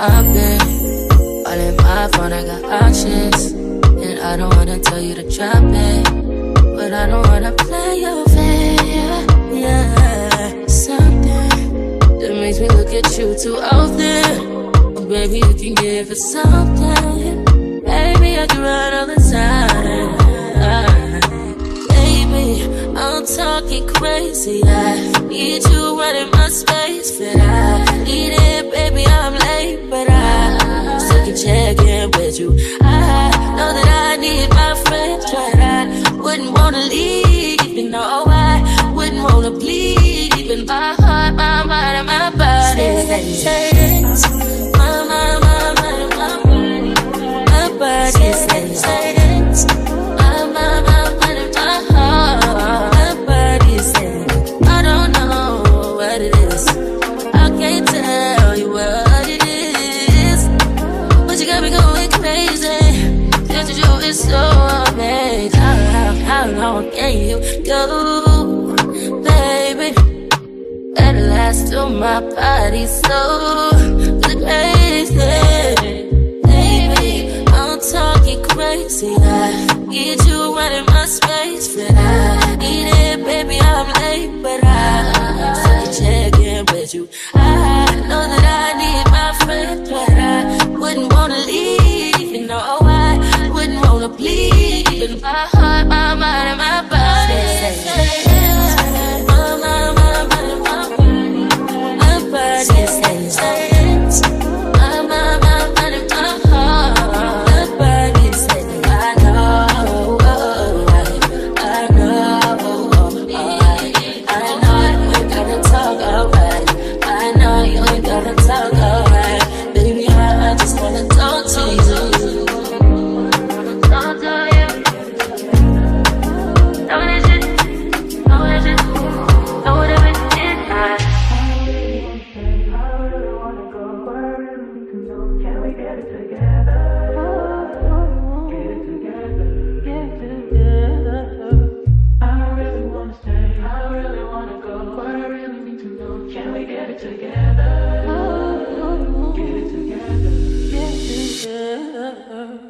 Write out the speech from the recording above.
I've been all in my phone, I got options. And I don't wanna tell you to drop it, but I don't wanna play your fair. Yeah, something that makes me look at you too often. Oh, baby, you can give it something. Baby, I do right all the time. Baby, I'm talking crazy. I need you right in my space, but I need it, baby. I'm late, but I still can check in with you. I know that I need my friends, but I wouldn't wanna leave. You know, I wouldn't wanna bleed. Even my heart, my mind, and my body. My mind, my mind, my body. My body says my mind, my mind, and my heart. My body says I don't know what it is. I can't tell you what it is, but you got me going crazy. Just to you is so amazing. How long can you go, baby? At last, till my body's so crazy. Baby, I'm talking crazy. I need you right in my space, but I need it, baby. I'm late, but I still check in with you. I know that I need my friend, but I wouldn't wanna leave. You know, I wouldn't wanna bleed. Even my heart, my mind, and my body. My body says my mind, and my heart. My body says I know, I know. together. Get it together. Get it together.